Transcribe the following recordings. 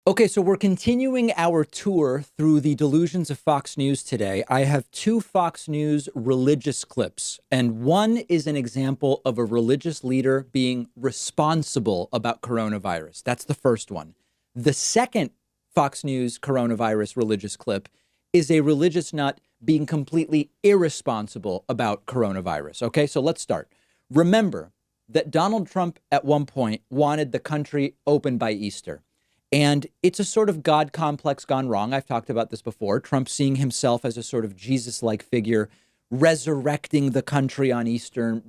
Okay, so we're continuing our tour through the delusions of Fox News today. I have two Fox News religious clips, and one is an example of a religious leader being responsible about coronavirus. That's the first one. The second Fox News coronavirus religious clip is a religious nut being completely irresponsible about coronavirus. Okay, so let's start. Remember that Donald Trump at one point wanted the country open by Easter. And it's a sort of God complex gone wrong. I've talked about this before. Trump seeing himself as a sort of Jesus-like figure, resurrecting the country on Easter,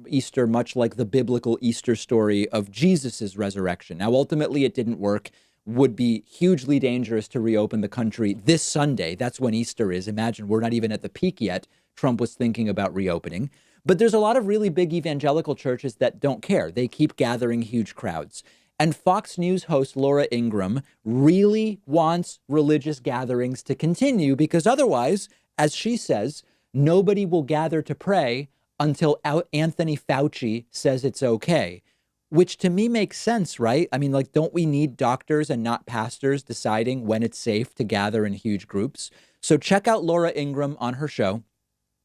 much like the biblical Easter story of Jesus's resurrection. Now, ultimately, it didn't work. Would be hugely dangerous to reopen the country this Sunday. That's when Easter is. Imagine we're not even at the peak yet. Trump was thinking about reopening. But there's a lot of really big evangelical churches that don't care. They keep gathering huge crowds. And Fox News host Laura Ingraham really wants religious gatherings to continue because otherwise, as she says, nobody will gather to pray until Anthony Fauci says it's okay, which to me makes sense, right? I mean, like, don't we need doctors and not pastors deciding when it's safe to gather in huge groups? So check out Laura Ingraham on her show,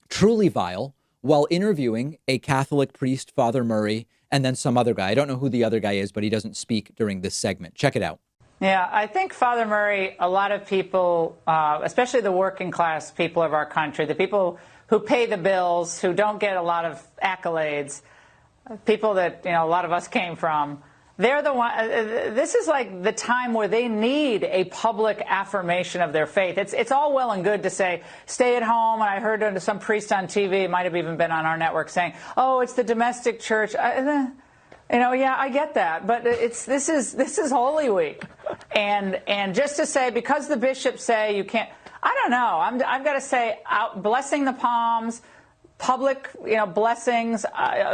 Truly Vile, while interviewing a Catholic priest, Father Murray, and then some other guy. I don't know who the other guy is, but he doesn't speak during this segment. Check it out. Yeah, I think Father Murray, a lot of people, especially the working class people of our country, the people who pay the bills, who don't get a lot of accolades, people that, a lot of us came from, they're the one. This is like the time where they need a public affirmation of their faith. It's all well and good to say, stay at home. And I heard some priest on TV, it might have even been on our network, saying, oh, it's the domestic church. Yeah, I get that. But this is Holy Week. And just to say, because the bishops say you can't, I don't know. I've got to say, blessing the palms, public, blessings,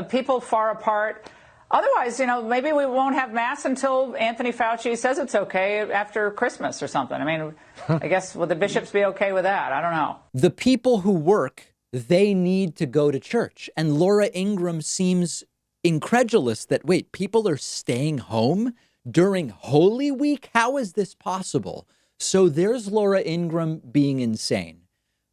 people far apart. Otherwise, maybe we won't have Mass until Anthony Fauci says it's okay after Christmas or something. I mean, I guess, would the bishops be okay with that? I don't know. The people who work, they need to go to church. And Laura Ingraham seems incredulous that, wait, people are staying home during Holy Week? How is this possible? So there's Laura Ingraham being insane.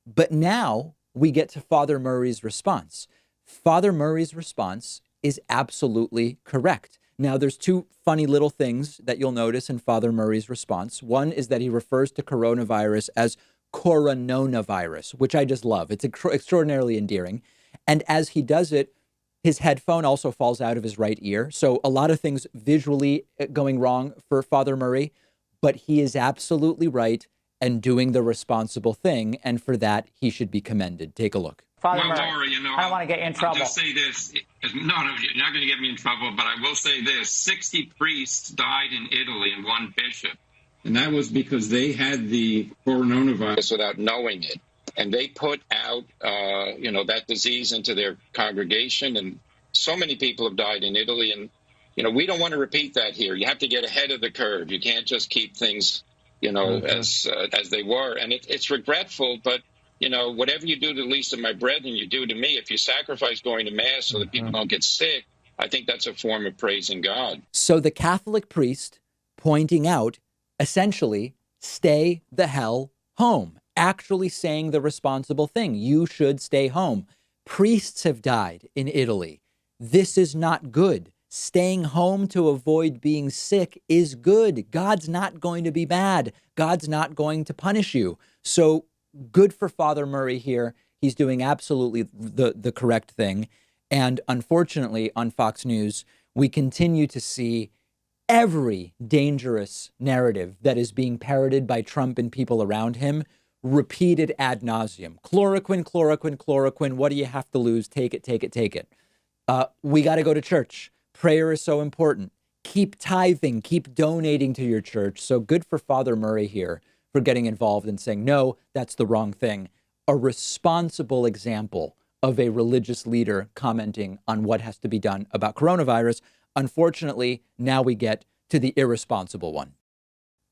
But now we get to Father Murray's response. Father Murray's response is absolutely correct. Now, there's two funny little things that you'll notice in Father Murray's response. One is that he refers to coronavirus as coronavirus, which I just love. It's extraordinarily endearing. And as he does it, his headphone also falls out of his right ear. So a lot of things visually going wrong for Father Murray, but he is absolutely right and doing the responsible thing. And for that, he should be commended. Take a look. Father Murray, Laura, I don't want to get you in trouble. I'll just say this. No, you're not going to get me in trouble, but I will say this. 60 priests died in Italy and one bishop. And that was because they had the coronavirus without knowing it. And they put out, that disease into their congregation. And so many people have died in Italy. And, we don't want to repeat that here. You have to get ahead of the curve. You can't just keep things, as they were. And it's regretful, but whatever you do to the least of my brethren, you do to me. If you sacrifice going to Mass so that people don't get sick, I think that's a form of praising God. So the Catholic priest pointing out, essentially, stay the hell home, actually saying the responsible thing. You should stay home. Priests have died in Italy. This is not good. Staying home to avoid being sick is good. God's not going to be mad. God's not going to punish you. So good for Father Murray here. He's doing absolutely the correct thing. And unfortunately, on Fox News, we continue to see every dangerous narrative that is being parroted by Trump and people around him repeated ad nauseum. Chloroquine, chloroquine, chloroquine. What do you have to lose? Take it, take it, take it. We got to go to church. Prayer is so important. Keep tithing, keep donating to your church. So good for Father Murray here for getting involved and saying, no, that's the wrong thing. A responsible example of a religious leader commenting on what has to be done about coronavirus. Unfortunately, now we get to the irresponsible one.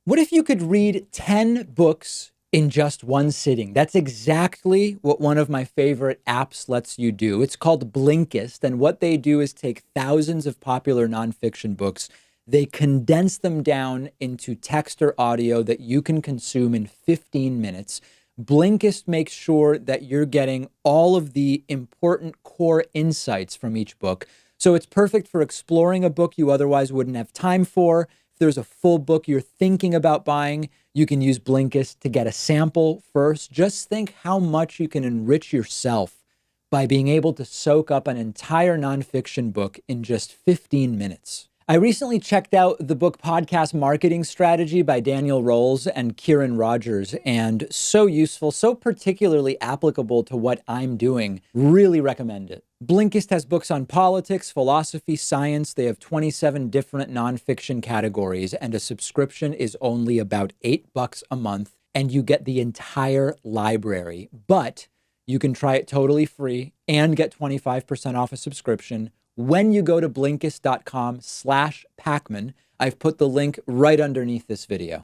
What if you could read 10 books in just one sitting? That's exactly what one of my favorite apps lets you do. It's called Blinkist. And what they do is take thousands of popular nonfiction books. They condense them down into text or audio that you can consume in 15 minutes. Blinkist makes sure that you're getting all of the important core insights from each book. So it's perfect for exploring a book you otherwise wouldn't have time for. If there's a full book you're thinking about buying, you can use Blinkist to get a sample first. Just think how much you can enrich yourself by being able to soak up an entire nonfiction book in just 15 minutes. I recently checked out the book Podcast Marketing Strategy by Daniel Rolls and Kieran Rogers, and so useful, so particularly applicable to what I'm doing. Really recommend it. Blinkist has books on politics, philosophy, science. They have 27 different nonfiction categories, and a subscription is only about $8 a month, and you get the entire library. But you can try it totally free and get 25% off a subscription when you go to Blinkist.com/Pacman. I've put the link right underneath this video.